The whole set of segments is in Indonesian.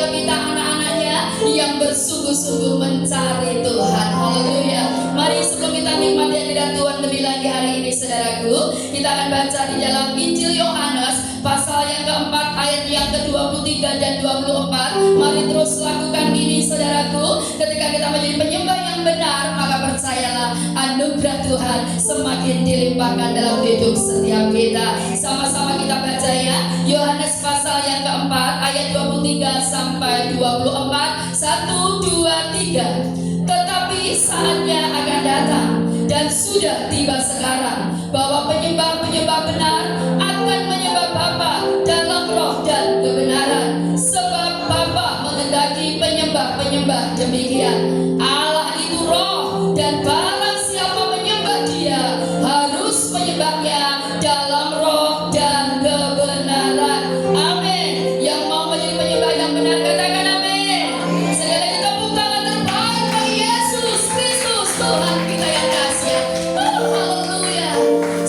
setiap kita anak-anaknya yang bersungguh-sungguh mencari Tuhan. Haleluya. Mari sebelum kita nikmati hadirat Tuhan lebih lagi hari ini saudaraku, kita akan baca di dalam Injil Yohanes pasal yang keempat ayat yang ke-23 dan 24. Mari terus lakukan ini saudaraku. Ketika kita menjadi penyembah yang benar, maka percayalah anugerah Tuhan semakin dilimpahkan dalam hidup setiap kita. Sama-sama kita baca ya, Yohanes pasal yang keempat ayat 23 sampai 24. 1, 2, 3. Tetapi saatnya akan datang dan sudah tiba sekarang bahwa penyembah-penyembah benar akan menyembah Bapa dalam roh dan kebenaran, sebab Bapa menghendaki penyembah-penyembah demikian. Allah itu roh, dan barang siapa menyembah Dia harus menyembahnya dalam roh dan kebenaran. Amin. Yang mau menjadi penyembah yang benar katakan amin. Sekali lagi tepuk tangan terbaik bagi Yesus Kristus Tuhan kita yang kasih. Haleluya.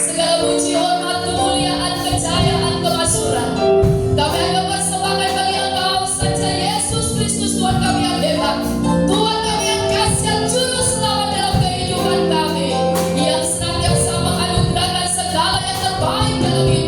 Segala puji, hormat, kemuliaan, kejayaan, kemasyuran kami hanya persembahkan bagi Engkau saja, Yesus Kristus Tuhan kami yang hebat, Tuhan kami yang kasih, juru selamat dalam kehidupan kami, yang senantiasa menganugerahkan segala yang terbaik dalam hidup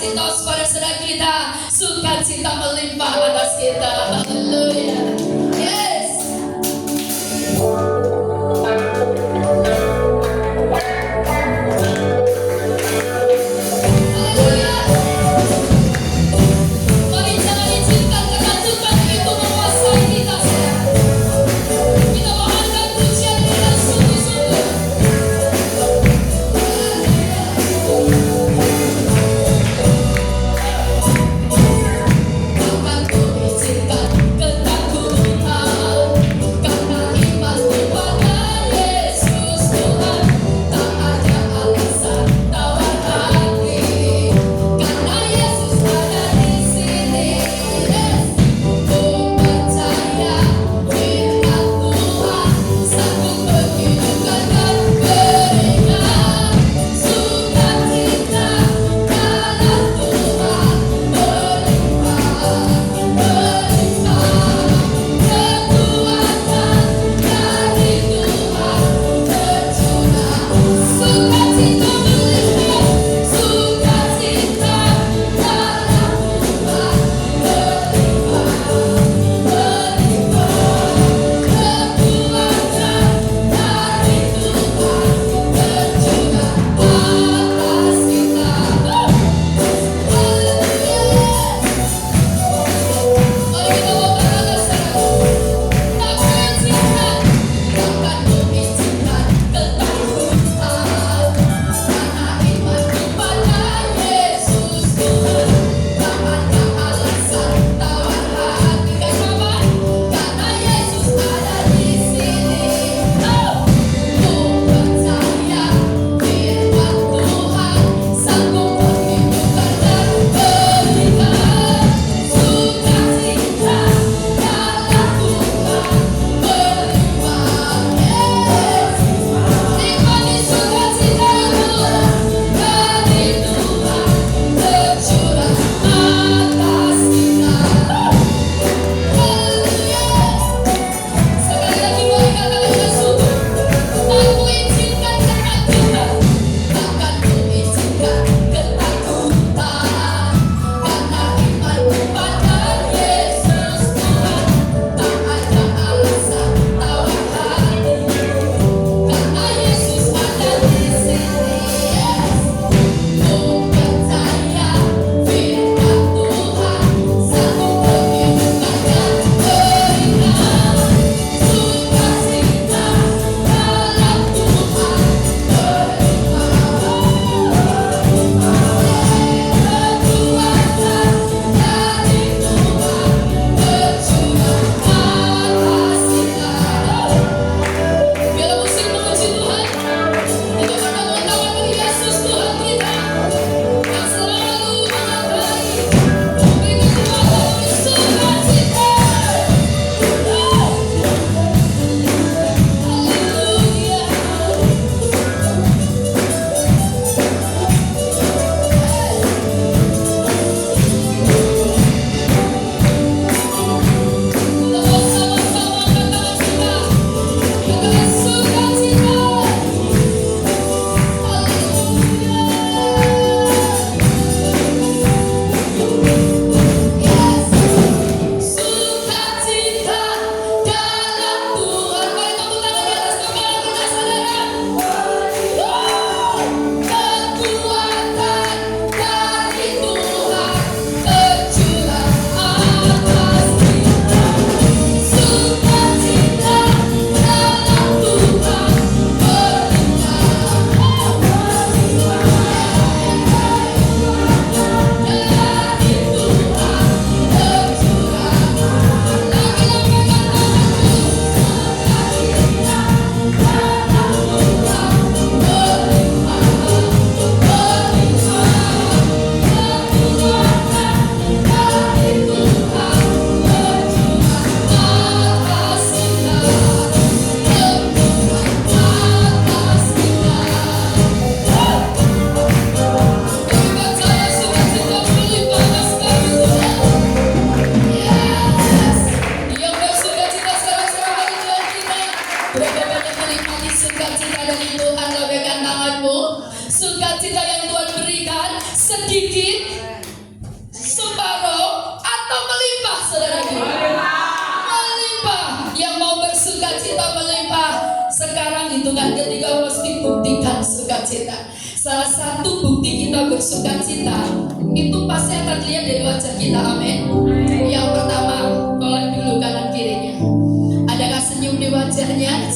kasih tahu kepada saudara kita, sukacita melimpah atas kita. Haleluya. Yes. Sukacita yang Tuhan berikan sedikit dengan ketiga harus dibuktikan sukacita. Salah satu bukti kita bersukacita itu pasti akan dilihat dari wajah kita. Amin. Yang pertama, kolek dulu kanan kirinya. Adakah senyum di wajahnya?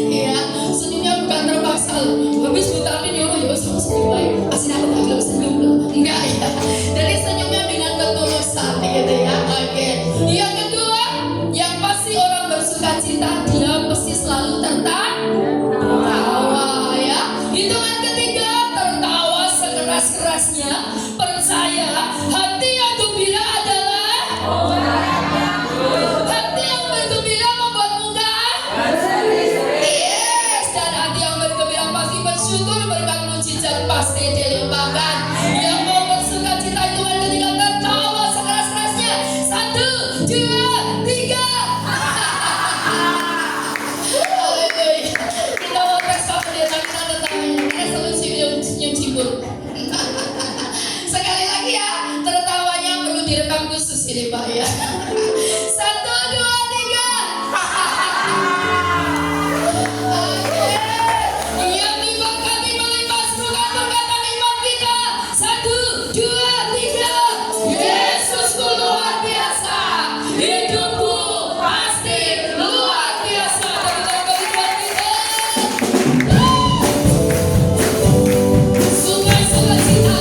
Iya, senyumnya bukan terpaksa. Habis vitamin nyuruh ya sama senyum baik. Asin aku gak belum senyum loh. Enggak ya. Jadi senyumnya dengan ketulusan gitu ya. Oke. Yang kedua, yang pasti orang bersukacita dia pasti selalu tertawa ya. Hitungan ketiga, tertawa sekeras-kerasnya. Percaya hati yang gembira adalah hati yang bergembira membuat muka. Yes, dan hati yang bergembira pasti bersyukur, berkat mujizat pasti dilimpahkan. Yang mau bersukacita hitungan ketiga, tertawa sekeras-kerasnya. 1, 2, 3. Haleluya. Kita mau tes apa dia kita tertawanya. Kita selalu senyum cibur. Sekali lagi ya, tertawanya perlu direkam khusus ini Pak ya. 1, 2, 3. Oke. Yang diberkati melimpah bukan berkata iman kita. 1, 2, 3. Yesusku luar biasa. Hidupku pasti luar biasa. Dan kita berikan kita sungai sukacita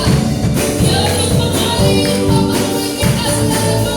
yang untuk mengalir memenuhi kita saudaraku.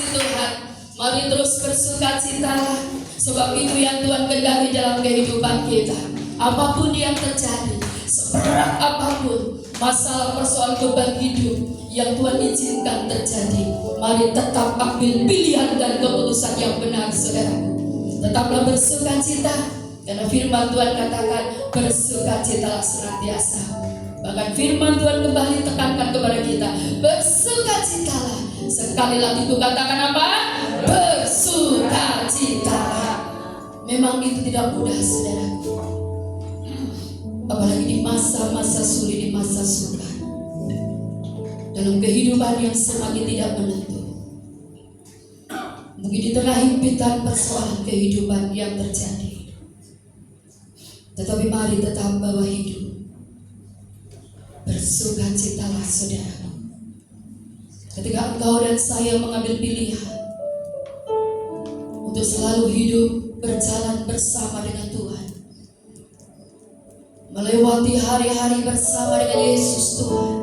kasih Tuhan, mari terus bersukacitalah, sebab itu yang Tuhan kehendaki dalam kehidupan kita. Apapun yang terjadi, seberat apapun masalah persoalan beban hidup yang Tuhan izinkan terjadi, mari tetap ambil pilihan dan keputusan yang benar, saudara. Tetaplah bersukacita, karena firman Tuhan katakan bersukacitalah senantiasa. Bahkan firman Tuhan kembali tekankan kepada kita, bersukacitalah. Sekali lagi itu katakan apa? Bersukacitalah. Memang itu tidak mudah, saudara. Apalagi di masa-masa sulit, di masa sukar, dalam kehidupan yang semakin tidak menentu. Mungkin di tengah himpitan persoalan kehidupan yang terjadi, tetapi mari tetap bawa hidup. Bersukacitalah, saudara. Ketika engkau dan saya mengambil pilihan untuk selalu hidup berjalan bersama dengan Tuhan, melewati hari-hari bersama dengan Yesus Tuhan,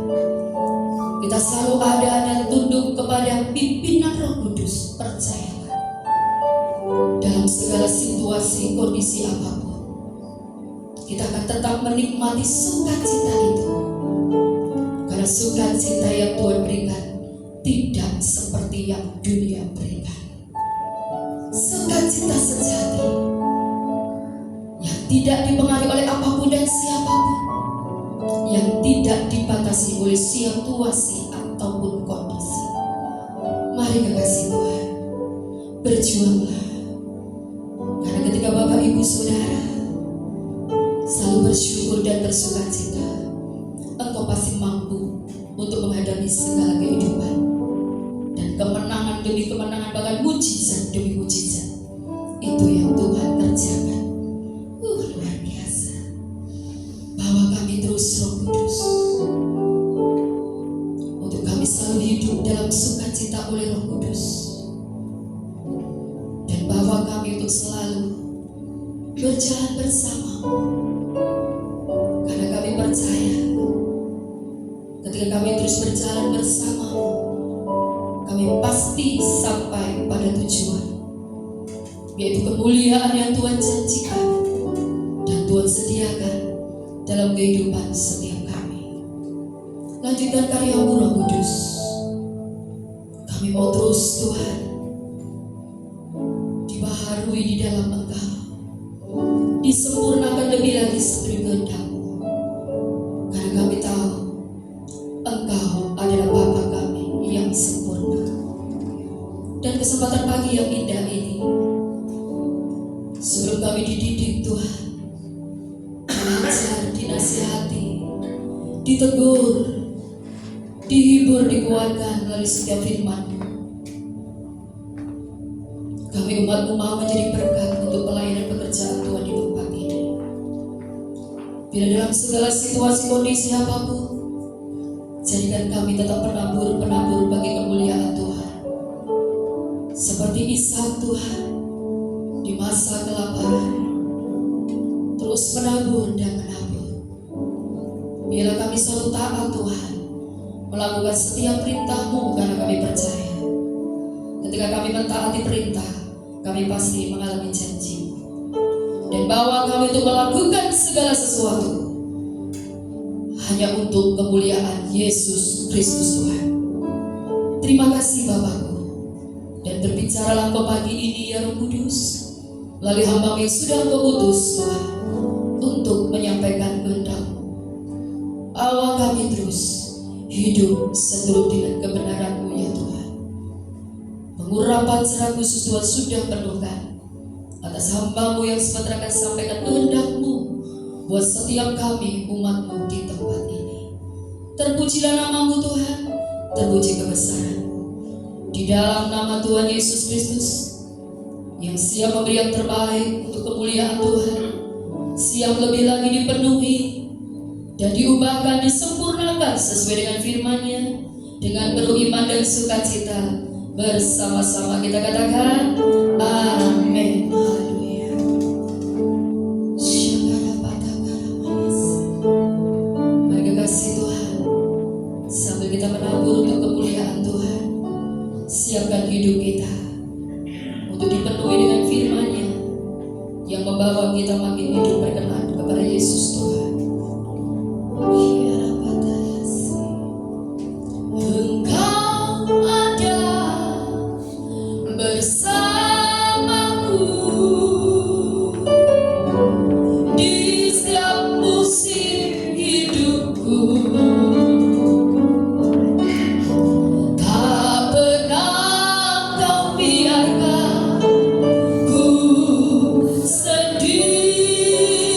kita selalu ada dan tunduk kepada pimpinan Roh Kudus. Percayalah, dalam segala situasi kondisi apapun, kita akan tetap menikmati sukacita itu, karena sukacita yang Tuhan berikan tidak seperti yang dunia berikan. Sukacita sejati yang tidak dipengaruhi oleh apapun dan siapapun, yang tidak dibatasi oleh situasi ataupun kondisi. Mari kekasih Tuhan, berjuanglah, karena ketika Bapak Ibu Saudara selalu bersyukur dan bersukacita, engkau pasti mampu untuk menghadapi segala kehidupan, dan kemenangan demi kemenangan, bahkan mujizat demi mujizat, itu yang Tuhan kerjakan. Luar biasa. Bawa kami terus, Roh Kudus, untuk kami selalu hidup dalam sukacita oleh Roh Kudus, dan bawa kami untuk selalu berjalan bersama, karena kami percaya ketika kami terus berjalan bersama, kami pasti sampai pada tujuan, yaitu kemuliaan yang Tuhan janjikan dan Tuhan sediakan dalam kehidupan setiap kami. Lanjutkan karya-Mu, Roh Kudus. Kami mau terus, Tuhan, dibaharui di dalam Engkau, disempurnakan lebih lagi seperti kehendak-Mu, karena kami tahu Engkau adalah Bapa kami yang sempurna. Dan kesempatan pagi yang indah ini, sebelum kami dididik Tuhan, diajar, dinasihati, ditegur, dihibur, dikuatkan melalui setiap firman, kami umat-Mu mau menjadi berkat untuk pelayanan pekerjaan Tuhan di tempat ini. Bila dalam segala situasi kondisi apapun, jadikan kami tetap penabur bagi kemuliaan Tuhan, seperti Ishak Tuhan di masa kelaparan, terus menabur dan menabur. Biarlah kami selalu taat Tuhan, melakukan setiap perintah-Mu, karena kami percaya ketika kami mentaati perintah, kami pasti mengalami janji, dan bawa kami untuk melakukan segala sesuatu hanya untuk kemuliaan Yesus Kristus Tuhan. Terima kasih Bapakku, dan berbicaralah Engkau pagi ini ya Roh Kudus, melalui hamba yang sudah Engkau utus Tuhan untuk menyampaikan kehendak-Mu. Awal kami terus hidup seturut dengan kebenaran-Mu ya Tuhan. Pengurapan secara khusus Tuhan sudah penuhkan atas hamba-Mu yang sebentar akan sampaikan kehendak-Mu buat setiap kami umat-Mu di tempat ini. Terpujilah nama-Mu Tuhan, terpuji kebesaran-Mu. Di dalam nama Tuhan Yesus Kristus, yang siap memberi yang terbaik untuk kemuliaan Tuhan, siap lebih lagi dipenuhi dan diubahkan, disempurnakan sesuai dengan firman-Nya, dengan penuh iman dan sukacita. Bersama-sama kita katakan amin. Haleluya. Mari kasih Tuhan, sambil kita menabur untuk kemuliaan Tuhan, Siapkan hidup kita untuk dipenuhi dengan firman-Nya yang membawa kita makin hidup berkenan kepada Yesus Tuhan. Engkau ada bersamaku di setiap musim hidupku. Sendiri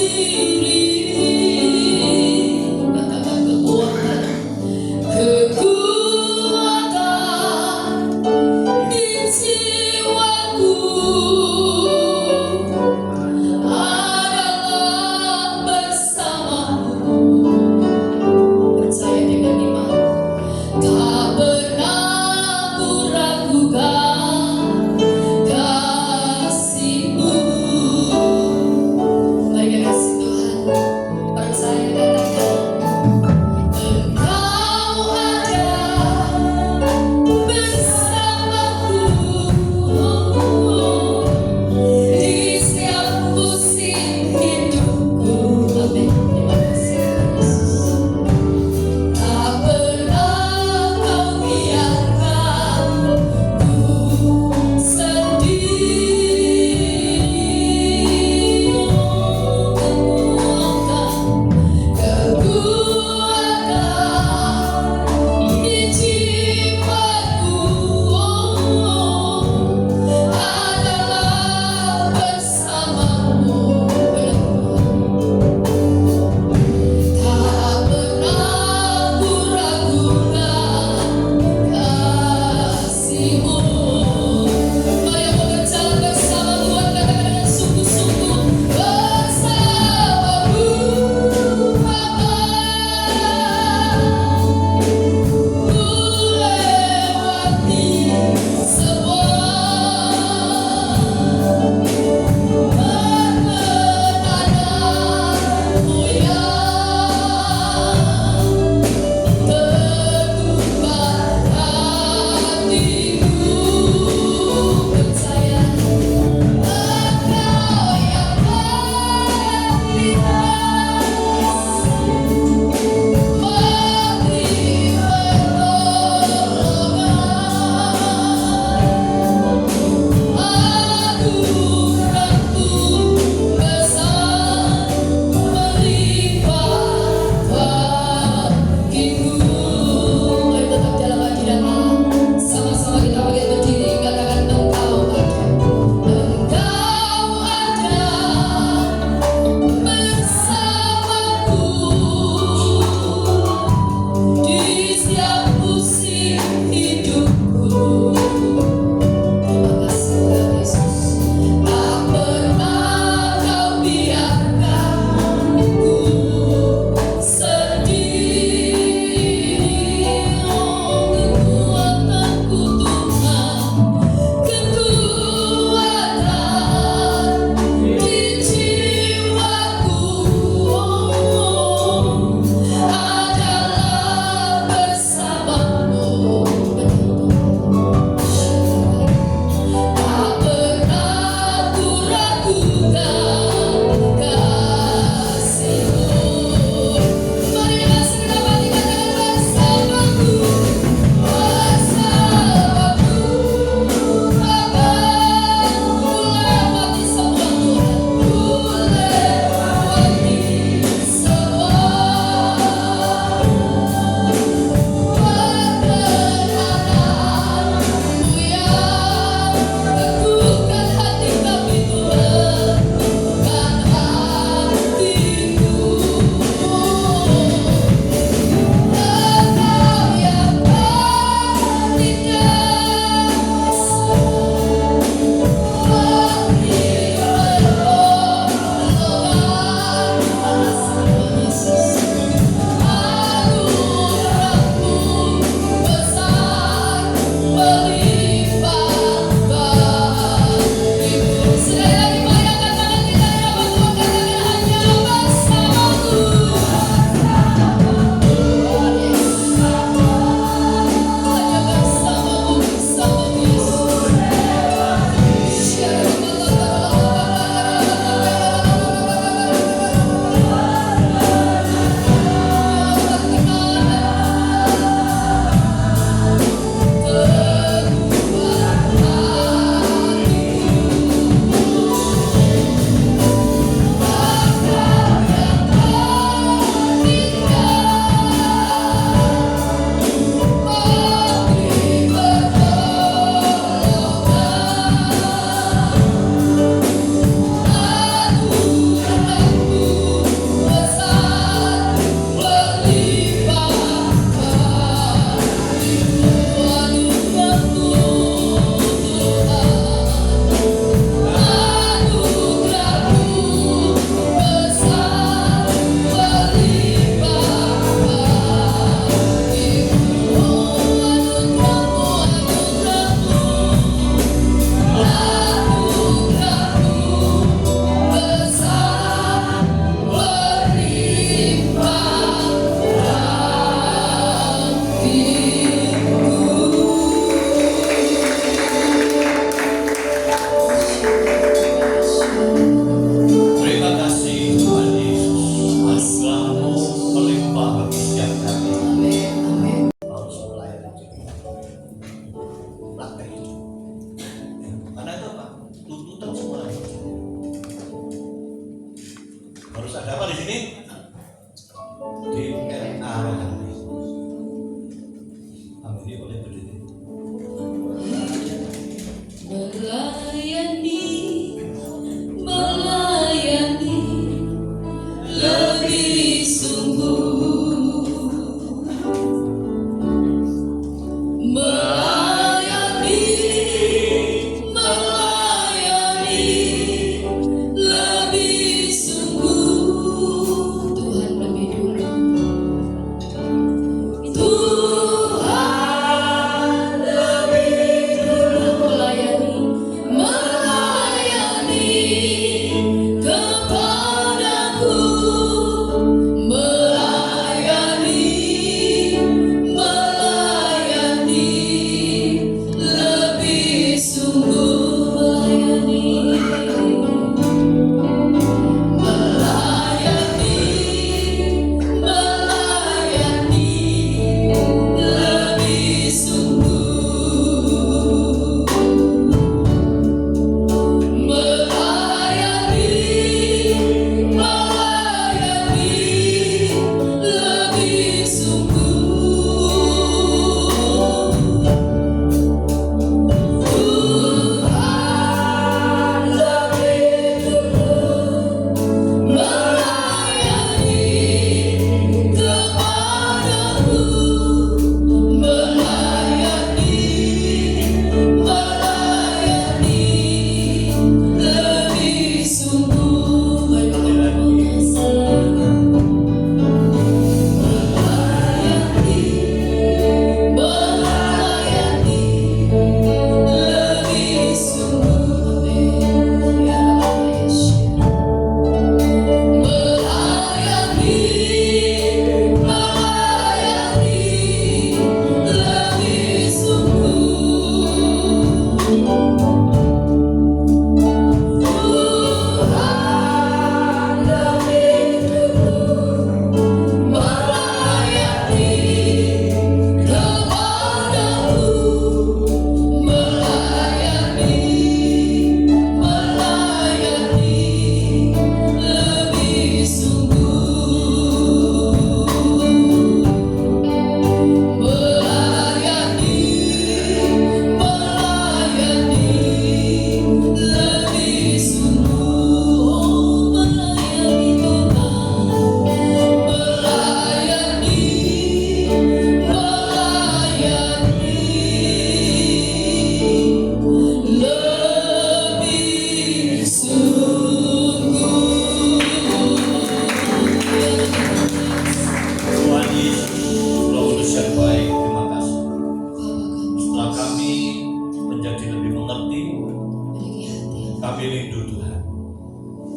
kami rindu Tuhan,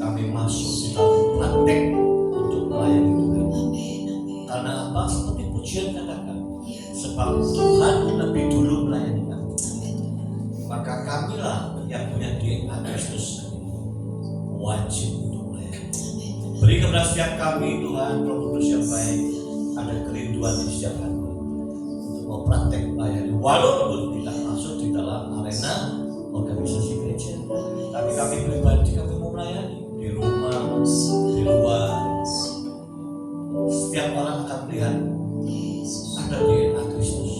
kami masuk di dalam praktek untuk melayani Tuhan. Karena apa? Seperti pujian katakan, sebab Tuhan lebih dulu melayani kami, maka kamilah yang punya DNA Kristus wajib untuk melayani. Beri kepada setiap kami Tuhan Roh Kudus yang baik, ada kerinduan di setiap hati untuk mempraktek melayani, walaupun tidak masuk di dalam arena organisasi gereja, tapi kami pribadi kami mau melayani di rumah, di luar. Setiap orang akan melihat ada DNA Kristus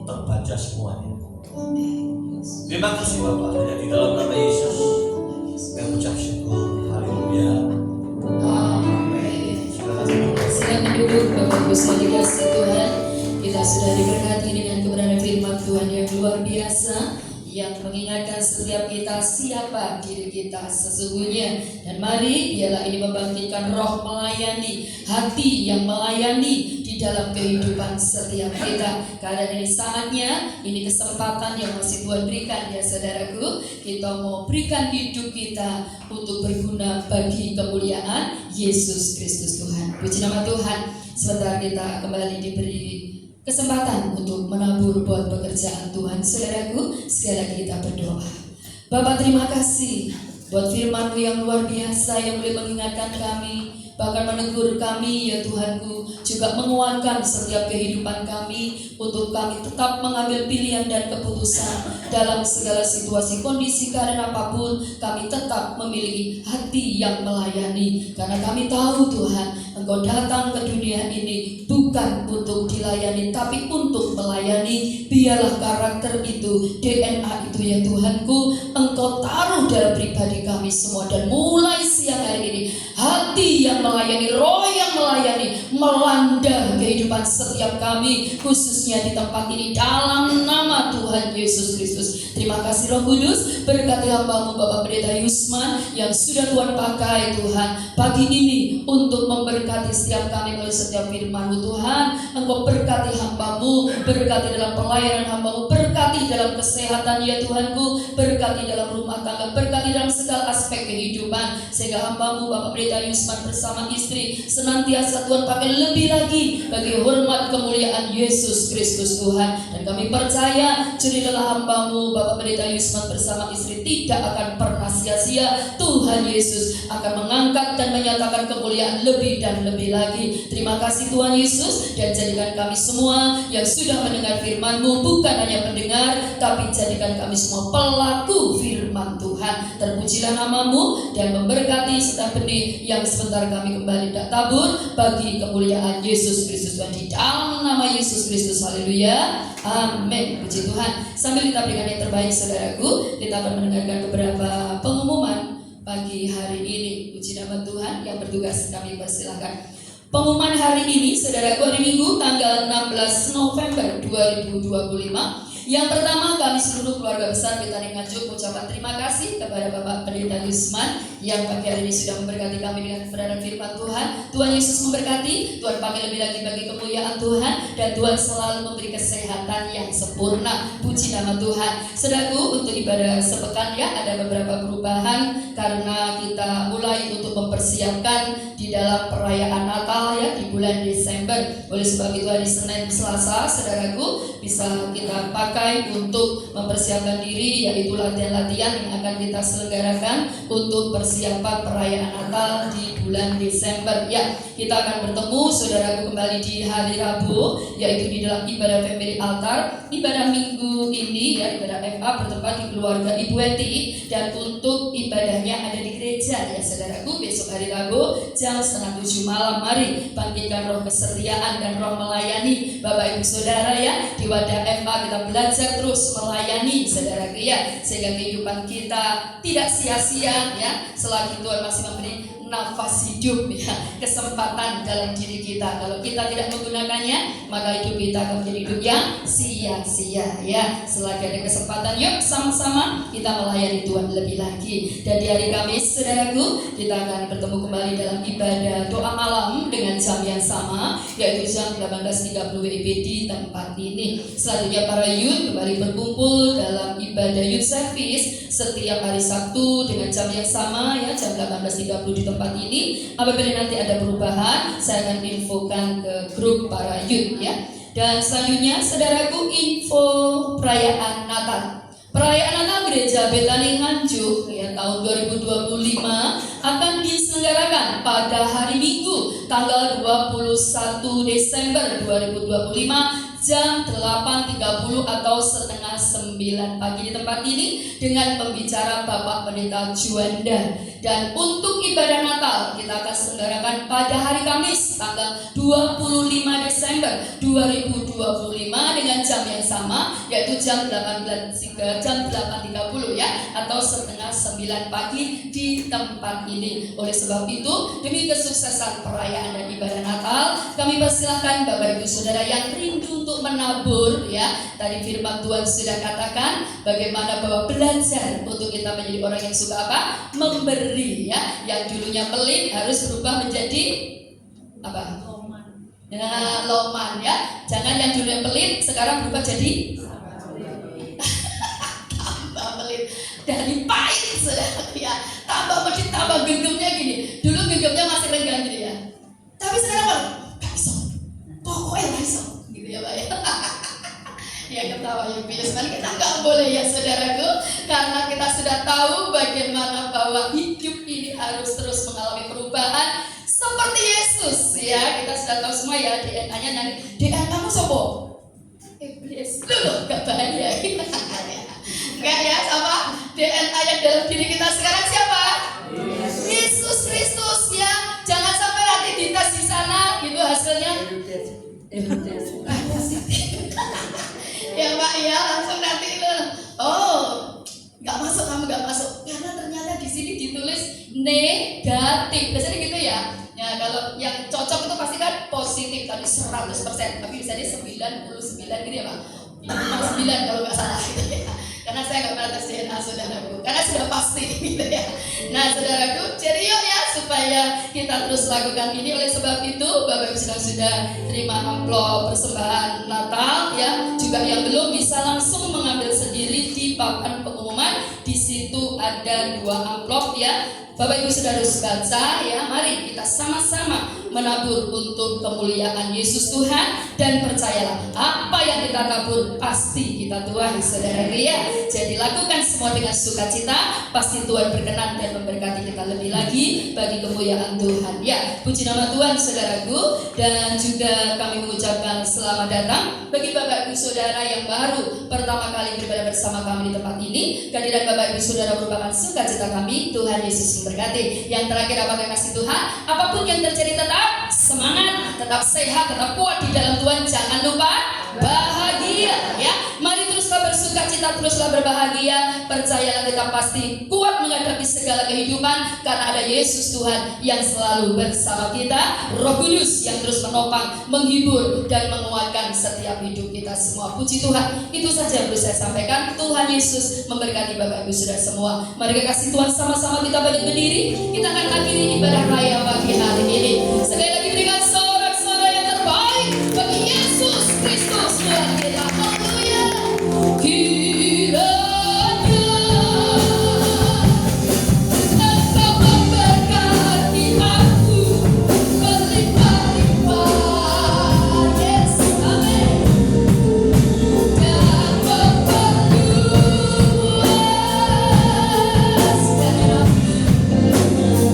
terbaca semuanya. Terima kasih Bapak, hanya di dalam nama Yesus kami ucap syukur. Haleluya. Amin. Silakan duduk Bapak Ibu saudara dikasih Tuhan. Kita sudah diberkati dengan kebenaran firman Tuhan yang luar biasa, yang mengingatkan setiap kita siapa diri kita sesungguhnya. Dan mari biarlah ini membangkitkan roh melayani, hati yang melayani di dalam kehidupan setiap kita. Karena ini saatnya, ini kesempatan yang masih Tuhan berikan ya saudaraku. Kita mau berikan hidup kita untuk berguna bagi kemuliaan Yesus Kristus Tuhan. Puji nama Tuhan. Sebentar kita kembali diberi kesempatan untuk menabur buat pekerjaan Tuhan. Saudaraku, sekali lagi kita berdoa. Bapak, terima kasih buat firman-Mu yang luar biasa yang boleh mengingatkan kami, bahkan menegur kami ya Tuhanku, juga menguatkan setiap kehidupan kami untuk kami tetap mengambil pilihan dan keputusan dalam segala situasi, kondisi, keadaan apapun. Kami tetap memiliki hati yang melayani, karena kami tahu Tuhan, Engkau datang ke dunia ini bukan untuk dilayani, tapi untuk melayani. Biarlah karakter itu, DNA itu ya Tuhanku, Engkau taruh dalam pribadi kami semua. Dan mulai siang hari ini, hati yang melayani, roh yang melayani melanda kehidupan setiap kami, khususnya di tempat ini, dalam nama Tuhan Yesus Kristus. Terima kasih Roh Kudus, berkati hamba-Mu Bapak Pendeta Yusman yang sudah Tuhan pakai Tuhan pagi ini untuk memberkati setiap kami melalui setiap firman-Mu Tuhan. Engkau berkati hamba-Mu, berkati dalam pelayanan hamba-Mu, berkati dalam kesehatan ya Tuhanku, berkati dalam rumah tangga, berkati dalam segala aspek kehidupan, sehingga hamba-Mu Bapak Pendeta Yusman bersama istri senantiasa Tuhan pakai lebih lagi bagi hormat kemuliaan Yesus Kristus Tuhan. Dan kami percaya jerih lelah hamba-Mu Bapak Pendeta Yusman bersama istri tidak akan pernah sia-sia. Tuhan Yesus akan mengangkat dan menyatakan kemuliaan lebih dan lebih lagi. Terima kasih Tuhan Yesus, dan jadikan kami semua yang sudah mendengar firman-Mu bukan hanya pendengar, tapi jadikan kami semua pelaku firman Tuhan. Terpujilah nama-Mu dan memberkati setiap benih yang sebentar kami kembali hendak tabur bagi kemuliaan Yesus Kristus Tuhan, di dalam nama Yesus Kristus. Haleluya. Amin. Puji Tuhan. Sambil kita berikan yang terbaik saudaraku, kita akan mendengarkan beberapa pengumuman pagi hari ini. Puji nama Tuhan. Yang bertugas kami persilahkan. Pengumuman hari ini saudaraku, hari Minggu tanggal 16 November 2025. Yang pertama, kami seluruh keluarga besar Betani Nganjuk mengucapkan terima kasih kepada Bapak Pendeta Yusman yang pagi hari ini sudah memberkati kami dengan kebenaran firman Tuhan. Tuhan Yesus memberkati, Tuhan pakai lebih lagi bagi kemuliaan Tuhan, dan Tuhan selalu memberi kesehatan yang sempurna. Puji nama Tuhan. Saudaraku, untuk ibadah sepekan ya ada beberapa perubahan karena kita mulai untuk mempersiapkan di dalam perayaan Natal ya di bulan Desember. Oleh sebab itu hari Senin, Selasa, saudaraku bisa kita pakai untuk mempersiapkan diri, yaitu latihan-latihan yang akan kita selenggarakan untuk persiapan perayaan Natal di bulan Desember. Ya, kita akan bertemu saudaraku kembali di hari Rabu, yaitu di dalam ibadah family altar. Ibadah minggu ini ya, ibadah FA bertempat di keluarga Ibu Eti, dan untuk ibadahnya ada di gereja ya saudaraku. Besok hari Rabu jam 6:30 malam, mari bangkitkan roh kesetiaan dan roh melayani Bapak Ibu Saudara ya. Di wadah FA kita belajar terus melayani saudaraku ya, sehingga kehidupan kita tidak sia-sia ya, selagi Tuhan masih memberi nafas hidup ya, kesempatan dalam diri kita. Kalau kita tidak menggunakannya, maka hidup kita akan menjadi hidup yang sia-sia ya. Selagi ada kesempatan, yuk sama-sama kita melayani Tuhan lebih lagi. Dan di hari Kamis, saudaraku, kita akan bertemu kembali dalam ibadah doa malam dengan jam yang sama, yaitu jam 18.30 WIB di tempat ini. Selanjutnya para youth kembali berkumpul dalam ibadah youth service setiap hari Sabtu dengan jam yang sama ya, jam 18.30 di tempat ini. Apabila nanti ada perubahan, saya akan infokan ke grup para youth ya. Dan selanjutnya saudaraku, info perayaan Natal. Perayaan Natal Gereja Betani Nganjuk ya, tahun 2025 akan diselenggarakan pada hari Minggu tanggal 21 Desember 2025 jam 8.30 atau setengah 9 pagi di tempat ini dengan pembicara Bapak Pendeta Juanda. Dan untuk ibadah Natal kita akan selenggarakan pada hari Kamis tanggal 25 Desember 2025 dengan jam yang sama, yaitu jam 8.30 ya, atau setengah 9 pagi di tempat ini. Oleh sebab itu, demi kesuksesan perayaan dan ibadah Natal, kami persilahkan Bapak Ibu Saudara yang rindu untuk menabur ya. Tadi firman Tuhan sudah katakan bagaimana bahwa belajar untuk kita menjadi orang yang suka apa? Memberi ya. Yang dulunya pelit harus berubah menjadi apa? Loman. Nah, loman ya. Jangan yang dulunya pelit sekarang berubah jadi tambah pelit. Dari pahit sudah ya. Tambah pelit, tambah genggamnya gini. Dulu genggamnya masih renggang gitu ya. Tapi sekarang apa? Gak bisa. Pokoknya gak bisa. Ya Pak ya. Ya ketawa ya bias, kita nggak boleh ya saudaraku, karena kita sudah tahu bagaimana bahwa hidup ini harus terus mengalami perubahan seperti Yesus ya. Kita sudah tahu semua ya DNA-nya nanti. DNA kamu sopo? Iblis. Loh, gak bahaya. Enggak ya, sama DNA yang dalam diri kita sekarang siapa? Yesus Kristus ya. Jangan sampai nanti dites di sana gitu hasilnya. Ya Pak ya, langsung nanti nggak masuk, kamu nggak masuk karena ternyata di sini ditulis negatif. Biasanya gitu ya. Ya kalau yang cocok itu pasti kan positif tadi 100%, tapi biasanya 99 gitu ya Pak. 9 kalau nggak salah gitu ya. Karena saya nggak pernah tes DNA saudaraku, karena sudah pasti gitu ya. Nah saudaraku, cerio ya supaya kita terus lakukan ini. Oleh sebab itu Bapak Ibu sudah terima amplop persembahan Natal ya. Juga yang belum bisa langsung mengambil sendiri di papan pengumuman. Di situ ada 2 amplop ya. Bapak Ibu sudah harus baca ya. Mari kita sama-sama menabur untuk kemuliaan Yesus Tuhan, dan percayalah apa yang kita tabur pasti kita tuai saudara ya. Jadi lakukan semua dengan sukacita, pasti Tuhan berkenan dan memberkati kita lebih lagi bagi kemuliaan Tuhan ya. Puji nama Tuhan saudaraku. Dan juga kami mengucapkan selamat datang bagi Bapak Ibu Saudara yang baru pertama kali beribadah bersama kami di tempat ini. Kehadiran Bapak Ibu Saudara merupakan sukacita kami. Tuhan Yesus memberkati. Yang terakhir apakah kasih Tuhan, apapun yang terjadi tetap semangat, tetap sehat, tetap kuat di dalam Tuhan. Jangan lupa bahagia ya. Mari teruslah bersuka cita, teruslah berbahagia. Percayalah kita pasti kuat menghadapi segala kehidupan, karena ada Yesus Tuhan yang selalu bersama kita. Roh Kudus yang terus menopang, menghibur dan menguatkan setiap hidup kita semua. Puji Tuhan. Itu saja yang perlu saya sampaikan. Tuhan Yesus memberkati Bapak Ibu Saudara semua. Mari kasih Tuhan sama-sama kita balik berdiri. Kita akan akhiri ibadah raya pagi hari ini. Sekali lagi berikan sorak-sorai yang terbaik bagi Yesus Kristus Tuhan kita. Haleluya. Kiranya Engkau memberkati aku berlimpah-limpah. Yesus, amin. Dan memperluas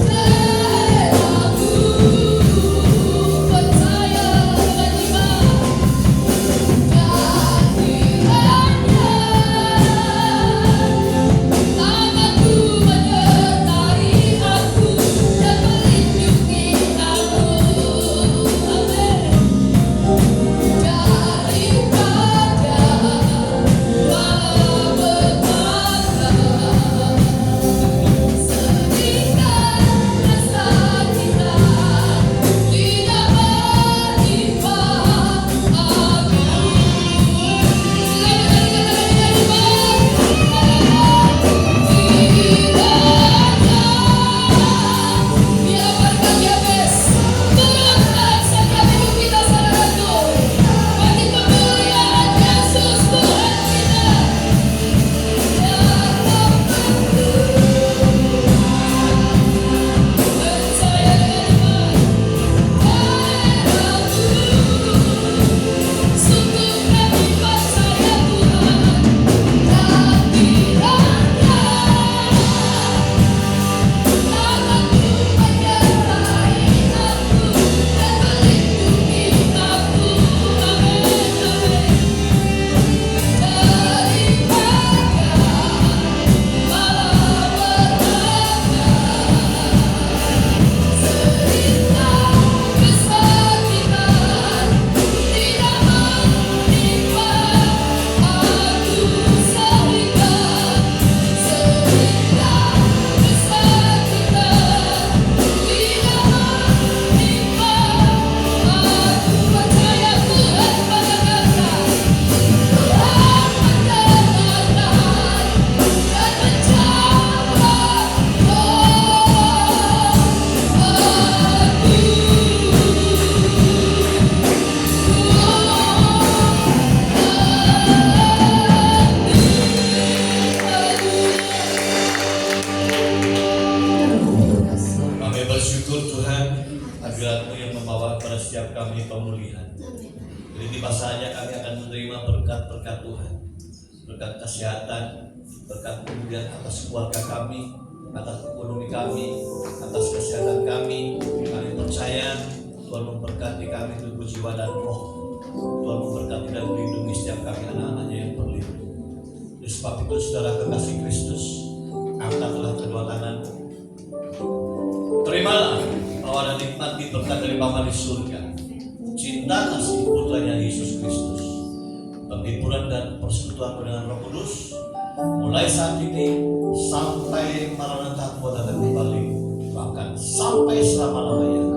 daerahmu, percaya dengan iman. setiap kami pemulihan. Jadi tiba saja kami akan menerima berkat-berkat Tuhan, berkat kesehatan, berkat kemudian atas keluarga kami, atas ekonomi kami, atas kesehatan kami. Kami percaya Tuhan memberkati kami tubuh, jiwa, dan roh. Tuhan memberkati dan melindungi setiap kami anak-anaknya yang berlindung. Oleh sebab itu saudara kekasih Kristus, angkatlah kedua tanganmu, terimalah bahwa dan nikmati berkat dari Bapa di surga, cinta kasih putranya Yesus Kristus, penghiburan dan persekutuan dengan Roh Kudus, mulai saat ini sampai Maranatha datang kembali, bahkan sampai selama-lamanya.